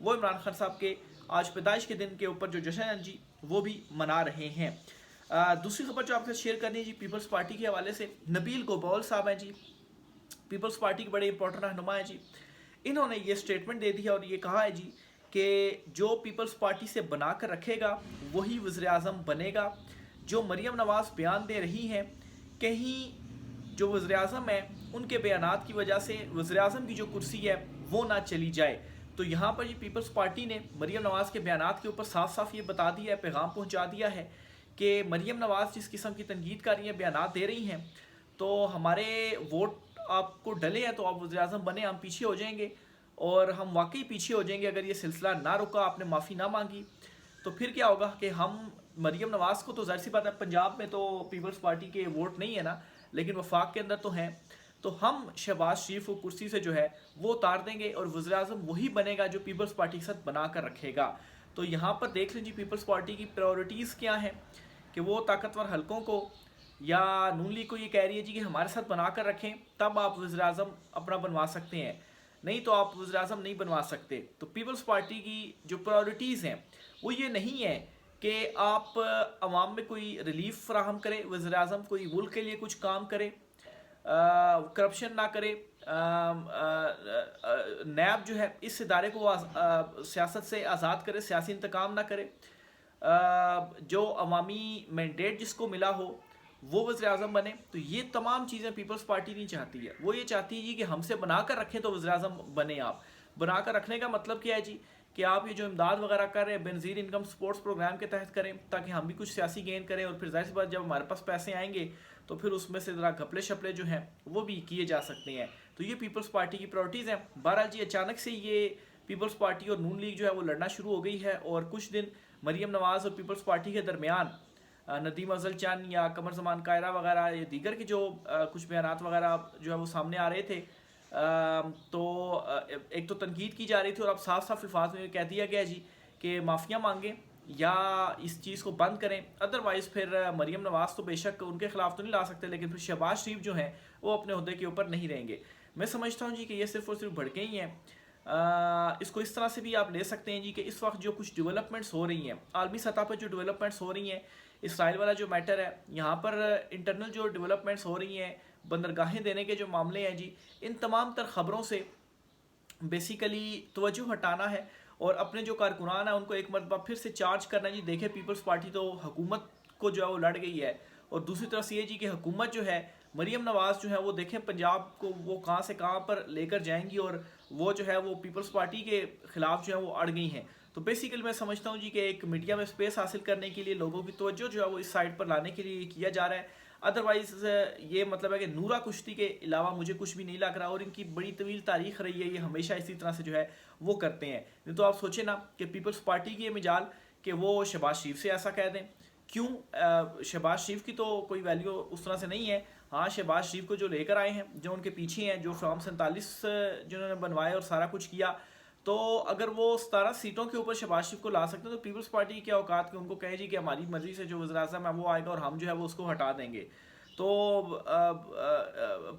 وہ عمران خان صاحب کے آج پیدائش کے دن کے اوپر جو جشن ہے جی وہ بھی منا رہے ہیں۔ دوسری خبر جو آپ کے ساتھ شیئر کرنی ہے جی پیپلز پارٹی کے حوالے سے، نبیل گوبول صاحب ہیں جی، پیپلز پارٹی کے بڑے امپورٹنٹ رہنما ہیں جی، انہوں نے یہ سٹیٹمنٹ دے دی ہے اور یہ کہا ہے جی کہ جو پیپلز پارٹی سے بنا کر رکھے گا وہی وزیر اعظم بنے گا۔ جو مریم نواز بیان دے رہی ہیں، کہیں جو وزیر اعظم ہیں ان کے بیانات کی وجہ سے وزیر اعظم کی جو کرسی ہے وہ نہ چلی جائے، تو یہاں پر یہ پیپلز پارٹی نے مریم نواز کے بیانات کے اوپر صاف صاف یہ بتا دیا ہے، پیغام پہنچا دیا ہے کہ مریم نواز جس قسم کی تنقید کر رہی ہیں، بیانات دے رہی ہیں، تو ہمارے ووٹ آپ کو ڈلے ہیں تو آپ وزیر اعظم بنے، ہم پیچھے ہو جائیں گے، اور ہم واقعی پیچھے ہو جائیں گے اگر یہ سلسلہ نہ رکا، آپ نے معافی نہ مانگی تو پھر کیا ہوگا کہ ہم مریم نواز کو تو ظاہر سی بات ہے پنجاب میں تو پیپلز پارٹی کے ووٹ نہیں ہے نا، لیکن وفاق کے اندر تو ہیں، تو ہم شہباز شریف کو کرسی سے جو ہے وہ اتار دیں گے اور وزیر اعظم وہی بنے گا جو پیپلز پارٹی کے ساتھ بنا کر رکھے گا۔ تو یہاں پر دیکھ لیں جی پیپلز پارٹی کی پریورٹیز کیا ہیں کہ وہ طاقتور حلقوں کو یا نون لیگ کو یہ کہہ رہی ہے جی کہ ہمارے ساتھ بنا کر رکھیں تب آپ وزیر اعظم اپنا بنوا سکتے ہیں، نہیں تو آپ وزیر اعظم نہیں بنوا سکتے۔ تو پیپلز پارٹی کی جو پریورٹیز ہیں وہ یہ نہیں ہے کہ آپ عوام میں کوئی ریلیف فراہم کریں، وزیر اعظم کوئی ملک کے لیے کچھ کام کرے، کرپشن نہ کرے، نیب جو ہے اس ادارے کو سیاست سے آزاد کرے، سیاسی انتقام نہ کرے، جو عوامی مینڈیٹ جس کو ملا ہو وہ وزیر اعظم بنے۔ تو یہ تمام چیزیں پیپلز پارٹی نہیں چاہتی ہے، وہ یہ چاہتی ہے جی کہ ہم سے بنا کر رکھیں تو وزیر اعظم بنے۔ آپ بنا کر رکھنے کا مطلب کیا ہے جی کہ آپ یہ جو امداد وغیرہ کر رہے ہیں بینظیر انکم سپورٹس پروگرام کے تحت کریں تاکہ ہم بھی کچھ سیاسی گین کریں، اور پھر ظاہر سی بات جب ہمارے پاس پیسے آئیں گے تو پھر اس میں سے ذرا گھپلے شپلے جو ہیں وہ بھی کیے جا سکتے ہیں۔ تو یہ پیپلز پارٹی کی پریورٹیز ہیں۔ بہرحال جی اچانک سے یہ پیپلز پارٹی اور نون لیگ جو ہے وہ لڑنا شروع ہو گئی ہے، اور کچھ دن مریم نواز اور پیپلز پارٹی کے درمیان ندیم افضل چند یا قمر زمان کائرہ وغیرہ یا دیگر کے جو کچھ بیانات وغیرہ جو ہے وہ سامنے آ رہے تھے، تو ایک تو تنقید کی جا رہی تھی اور اب صاف صاف الفاظ میں کہہ دیا گیا جی کہ معافیاں مانگیں یا اس چیز کو بند کریں، ادروائز پھر مریم نواز تو بے شک ان کے خلاف تو نہیں لا سکتے، لیکن پھر شہباز شریف جو ہیں وہ اپنے عہدے کے اوپر نہیں رہیں گے۔ میں سمجھتا ہوں جی کہ یہ صرف اور صرف بھڑکے ہی ہیں۔ اس کو اس طرح سے بھی آپ لے سکتے ہیں جی کہ اس وقت جو کچھ ڈیولپمنٹس ہو رہی ہیں عالمی سطح پر، جو ڈیولپمنٹس ہو رہی ہیں، اسرائیل والا جو میٹر ہے، یہاں پر انٹرنل جو ڈیولپمنٹس ہو رہی ہیں، بندرگاہیں دینے کے جو معاملے ہیں جی، ان تمام تر خبروں سے بیسیکلی توجہ ہٹانا ہے اور اپنے جو کارکنان ہیں ان کو ایک مرتبہ پھر سے چارج کرنا ہے جی دیکھیں پیپلز پارٹی تو حکومت کو جو ہے وہ لڑ گئی ہے، اور دوسری طرف سے یہ جی کہ حکومت جو ہے مریم نواز جو ہے وہ دیکھیں پنجاب کو وہ کہاں سے کہاں پر لے کر جائیں گی، اور وہ جو ہے وہ پیپلز پارٹی کے خلاف جو ہے وہ اڑ گئی ہیں۔ تو بیسیکلی میں سمجھتا ہوں جی کہ ایک میڈیا میں سپیس حاصل کرنے کے لیے لوگوں کی توجہ جو ہے وہ اس سائڈ پر لانے کے لیے کیا جا رہا ہے، ادروائز یہ مطلب ہے کہ نورا کشتی کے علاوہ مجھے کچھ بھی نہیں لگ رہا، اور ان کی بڑی طویل تاریخ رہی ہے، یہ ہمیشہ اسی طرح سے جو ہے وہ کرتے ہیں۔ نہیں تو آپ سوچیں نا کہ پیپلز پارٹی کی یہ مجال کہ وہ شہباز شریف سے ایسا کہہ دیں، کیوں؟ شہباز شریف کی تو کوئی ویلیو اس طرح سے نہیں ہے، ہاں شہباز شریف کو جو لے کر آئے ہیں، جو ان کے پیچھے ہیں، جو فارم 47 جنہوں نے بنوائے اور سارا کچھ کیا، تو اگر وہ 17 سیٹوں کے اوپر شہباز شریف کو لا سکتے ہیں تو پیپلز پارٹی کی کیا اوقات کہ ان کو کہیں جی کہ ہماری مرضی سے جو وزیر اعظم ہے وہ آئے گا اور ہم جو ہے وہ اس کو ہٹا دیں گے۔ تو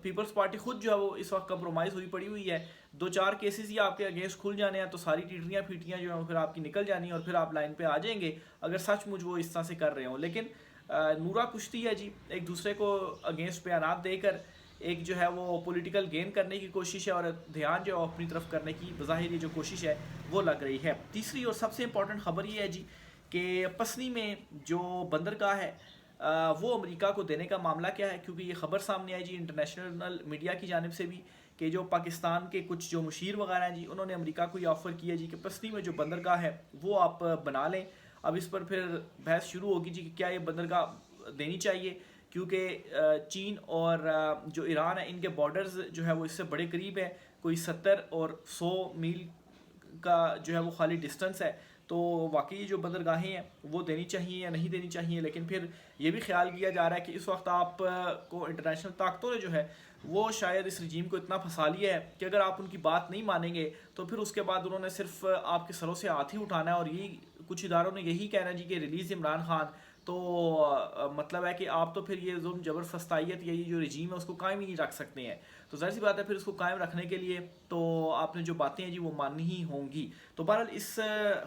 پیپلز پارٹی خود جو ہے وہ اس وقت کمپرومائز ہوئی پڑی ہوئی ہے، 2-4 کیسز ہی آپ کے اگینسٹ کھل جانے ہیں تو ساری ٹیٹریاں پھیٹیاں جو ہیں پھر آپ کی نکل جانی ہیں اور پھر آپ لائن پہ آ جائیں گے اگر سچ مجھ وہ اس طرح سے کر رہے ہوں۔ لیکن نورا کشتی ہے جی، ایک دوسرے کو اگینسٹ بیانات دے کر ایک جو ہے وہ پولیٹیکل گین کرنے کی کوشش ہے، اور دھیان جو ہے اپنی طرف کرنے کی بظاہر یہ جو کوشش ہے وہ لگ رہی ہے۔ تیسری اور سب سے امپورٹنٹ خبر یہ ہے جی کہ پسنی میں جو بندرگاہ ہے وہ امریکہ کو دینے کا معاملہ کیا ہے، کیونکہ یہ خبر سامنے آئی جی انٹرنیشنل میڈیا کی جانب سے بھی کہ جو پاکستان کے کچھ جو مشیر وغیرہ ہیں جی انہوں نے امریکہ کو یہ آفر کیا جی کہ پسنی میں جو بندرگاہ ہے وہ آپ بنا لیں۔ اب اس پر پھر بحث شروع ہوگی جی کہ کیا یہ بندرگاہ دینی چاہیے، کیونکہ چین اور جو ایران ہے ان کے بارڈرز جو ہے وہ اس سے بڑے قریب ہے، کوئی 70 اور 100 میل کا جو ہے وہ خالی ڈسٹنس ہے، تو واقعی جو بندرگاہیں ہیں وہ دینی چاہیے یا نہیں دینی چاہیے۔ لیکن پھر یہ بھی خیال کیا جا رہا ہے کہ اس وقت آپ کو انٹرنیشنل طاقتوں نے جو ہے وہ شاید اس رجیم کو اتنا پھنسا لیا ہے کہ اگر آپ ان کی بات نہیں مانیں گے تو پھر اس کے بعد انہوں نے صرف آپ کے سروں سے ہاتھ ہی اٹھانا ہے، اور یہی کچھ اداروں نے یہی کہنا ہے جی کہ ریلیز عمران خان، تو مطلب ہے کہ آپ تو پھر یہ ظلم جبر فستائیت یا یہ جو رجیم ہے اس کو قائم ہی نہیں رکھ سکتے ہیں. تو ظاہر سی بات ہے پھر اس کو قائم رکھنے کے لیے تو آپ نے جو باتیں ہیں جی وہ ماننی ہی ہوں گی. تو بہرحال اس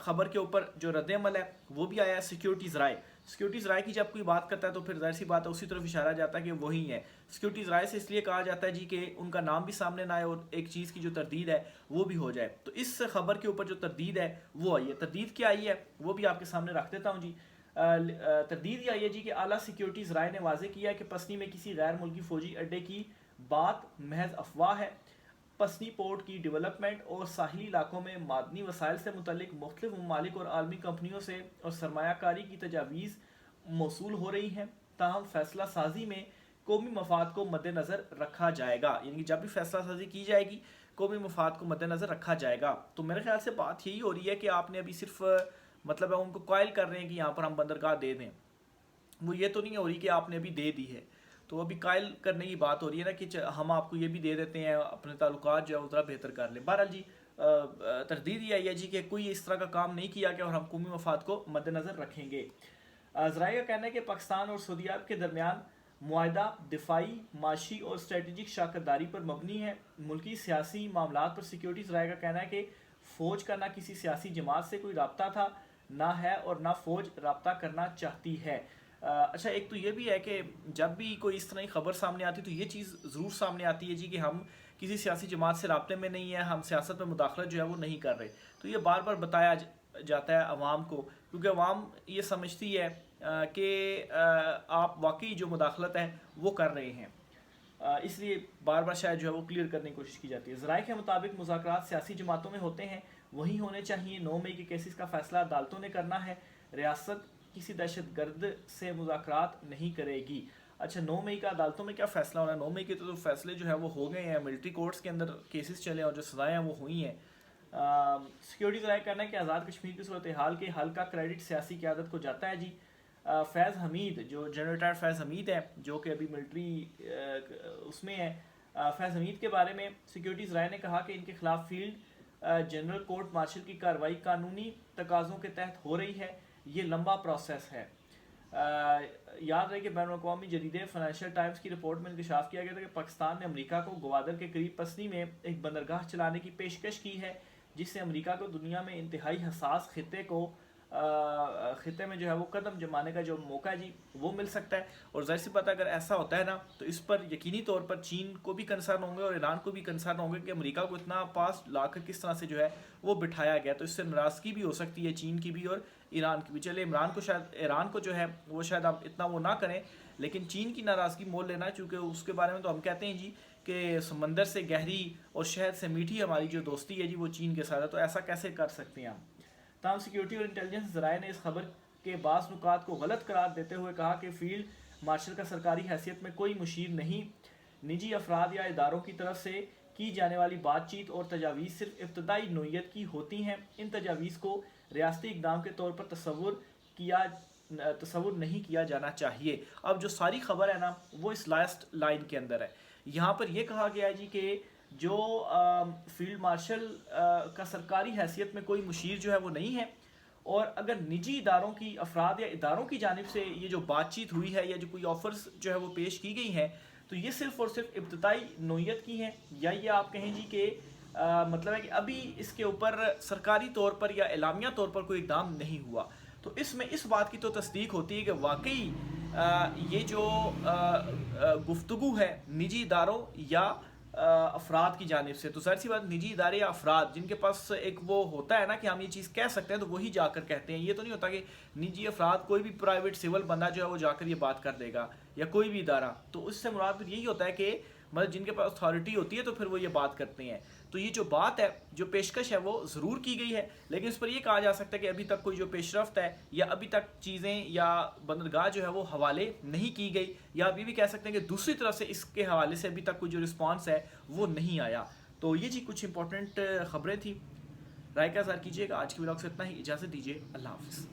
خبر کے اوپر جو رد عمل ہے وہ بھی آیا ہے سیکیورٹیز رائے. سیکیورٹیز رائے کی جب کوئی بات کرتا ہے تو پھر ظاہر سی بات ہے اسی طرف اشارہ جاتا ہے کہ وہی ہے. سیکیورٹیز رائے سے اس لیے کہا جاتا ہے جی کہ ان کا نام بھی سامنے نہ آئے اور ایک چیز کی جو تردید ہے وہ بھی ہو جائے. تو اس خبر کے اوپر جو تردید ہے وہ آئی ہے. تردید کیا آئی ہے وہ بھی آپ کے سامنے رکھ دیتا ہوں جی. تردید یہ آئی ہے جی کہ اعلیٰ سیکیورٹیز رائے نے واضح کیا ہے کہ پسنی میں کسی غیر ملکی فوجی اڈے کی بات محض افواہ ہے. پسنی پورٹ کی ڈیولپمنٹ اور ساحلی علاقوں میں معدنی وسائل سے متعلق مختلف ممالک اور عالمی کمپنیوں سے اور سرمایہ کاری کی تجاویز موصول ہو رہی ہیں. تاہم فیصلہ سازی میں قومی مفاد کو مد نظر رکھا جائے گا. یعنی کہ جب بھی فیصلہ سازی کی جائے گی قومی مفاد کو مد نظر رکھا جائے گا. تو میرے خیال سے بات یہی ہو رہی ہے کہ آپ نے ابھی صرف مطلب ہے ان کو قائل کر رہے ہیں کہ یہاں پر ہم بندرگاہ دے دیں. وہ یہ تو نہیں ہو رہی کہ آپ نے ابھی دے دی ہے. تو ابھی قائل کرنے کی بات ہو رہی ہے نا کہ ہم آپ کو یہ بھی دے دیتے ہیں, اپنے تعلقات جو ہے اتنا بہتر کر لیں. بہرحال جی تردید یہ آئی ہے جی کہ کوئی اس طرح کا کام نہیں کیا گیا اور ہم قومی مفاد کو مد نظر رکھیں گے. ذرائع کا کہنا ہے کہ پاکستان اور سعودی عرب کے درمیان معاہدہ دفاعی, معاشی اور اسٹریٹجک شراکت داری پر مبنی ہے. ملکی سیاسی معاملات پر سیکیورٹیز رائے کا کہنا ہے کہ فوج کا نہ کسی سیاسی جماعت سے کوئی رابطہ تھا, نہ ہے اور نہ فوج رابطہ کرنا چاہتی ہے. اچھا ایک تو یہ بھی ہے کہ جب بھی کوئی اس طرح کی خبر سامنے آتی ہے تو یہ چیز ضرور سامنے آتی ہے جی کہ ہم کسی سیاسی جماعت سے رابطے میں نہیں ہیں, ہم سیاست میں مداخلت جو ہے وہ نہیں کر رہے. تو یہ بار بار بتایا جاتا ہے عوام کو, کیونکہ عوام یہ سمجھتی ہے کہ آپ واقعی جو مداخلت ہے وہ کر رہے ہیں, اس لیے بار بار شاید جو ہے وہ کلیئر کرنے کی کوشش کی جاتی ہے. ذرائع کے مطابق مذاکرات سیاسی جماعتوں میں ہوتے ہیں, وہی ہونے چاہیے. 9 مئی کے کیسز کا فیصلہ عدالتوں نے کرنا ہے. ریاست کسی دہشت گرد سے مذاکرات نہیں کرے گی. اچھا 9 مئی کا عدالتوں میں کیا فیصلہ ہونا ہے؟ 9 مئی کے تو فیصلے جو ہے وہ ہو گئے ہیں, ملٹری کورٹس کے اندر کیسز چلے اور جو سزائیں ہیں وہ ہوئی ہیں. سیکیورٹیز رائے کرنا ہے کہ آزاد کشمیر کی صورتحال کے حل کا کریڈٹ سیاسی قیادت کو جاتا ہے جی. فیض حمید جو جنرل ریٹائرڈ فیض حمید ہے جو کہ ابھی ملٹری اس میں ہے, فیض حمید کے بارے میں سیکیورٹیز رائے نے کہا کہ ان کے خلاف فیلڈ جنرل کورٹ مارشل کی کارروائی قانونی تقاضوں کے تحت ہو رہی ہے. یہ لمبا پروسیس ہے. یاد رہے کہ بین الاقوامی جریدے فائنینشیل ٹائمز کی رپورٹ میں انکشاف کیا گیا تھا کہ پاکستان نے امریکہ کو گوادر کے قریب پسنی میں ایک بندرگاہ چلانے کی پیشکش کی ہے, جس سے امریکہ کو دنیا میں انتہائی حساس خطے میں جو ہے وہ قدم جمانے کا جو موقع ہے جی وہ مل سکتا ہے. اور ظاہر سی بات ہے اگر ایسا ہوتا ہے نا تو اس پر یقینی طور پر چین کو بھی کنسرن ہوں گے اور ایران کو بھی کنسرن ہوں گے کہ امریکہ کو اتنا پاس لا کر کس طرح سے جو ہے وہ بٹھایا گیا. تو اس سے ناراضگی بھی ہو سکتی ہے چین کی بھی اور ایران کی بھی. چلے ایران کو جو ہے وہ شاید اب اتنا وہ نہ کریں, لیکن چین کی ناراضگی مول لینا, چونکہ اس کے بارے میں تو ہم کہتے ہیں جی کہ سمندر سے گہری اور شہد سے میٹھی ہماری جو دوستی ہے جی وہ چین کے ساتھ ہے. تو ایسا کیسے کر سکتے ہیں ہم؟ تاہم سیکیورٹی اور انٹیلیجنس ذرائع نے اس خبر کے بعض نکات کو غلط قرار دیتے ہوئے کہا کہ فیلڈ مارشل کا سرکاری حیثیت میں کوئی مشیر نہیں. نجی افراد یا اداروں کی طرف سے کی جانے والی بات چیت اور تجاویز صرف ابتدائی نوعیت کی ہوتی ہیں. ان تجاویز کو ریاستی اقدام کے طور پر تصور نہیں کیا جانا چاہیے. اب جو ساری خبر ہے نا وہ اس لاسٹ لائن کے اندر ہے. یہاں پر یہ کہا گیا ہے جی کہ جو فیلڈ مارشل کا سرکاری حیثیت میں کوئی مشیر جو ہے وہ نہیں ہے, اور اگر نجی اداروں کی افراد یا اداروں کی جانب سے یہ جو بات چیت ہوئی ہے یا جو کوئی آفرز جو ہے وہ پیش کی گئی ہیں تو یہ صرف اور صرف ابتدائی نوعیت کی ہیں, یا یہ آپ کہیں جی کہ مطلب ہے کہ ابھی اس کے اوپر سرکاری طور پر یا اعلامیہ طور پر کوئی اقدام نہیں ہوا. تو اس میں اس بات کی تو تصدیق ہوتی ہے کہ واقعی یہ جو گفتگو ہے نجی اداروں یا افراد کی جانب سے, تو ظاہر سی بات نجی ادارے یا افراد جن کے پاس ایک وہ ہوتا ہے نا کہ ہم یہ چیز کہہ سکتے ہیں تو وہی جا کر کہتے ہیں. یہ تو نہیں ہوتا کہ نجی افراد کوئی بھی پرائیویٹ سول بندہ جو ہے وہ جا کر یہ بات کر دے گا یا کوئی بھی ادارہ. تو اس سے مراد پھر یہی ہوتا ہے کہ مطلب جن کے پاس اتھارٹی ہوتی ہے تو پھر وہ یہ بات کرتے ہیں. تو یہ جو بات ہے جو پیشکش ہے وہ ضرور کی گئی ہے, لیکن اس پر یہ کہا جا سکتا ہے کہ ابھی تک کوئی جو پیش رفت ہے یا ابھی تک چیزیں یا بندرگاہ جو ہے وہ حوالے نہیں کی گئی, یا ابھی بھی کہہ سکتے ہیں کہ دوسری طرف سے اس کے حوالے سے ابھی تک کوئی جو رسپانس ہے وہ نہیں آیا. تو یہ جی کچھ امپورٹنٹ خبریں تھیں. رائے کا اظہار کیجیے گا. آج کی ولاگ سے اتنا ہی, اجازت دیجیے, اللہ حافظ.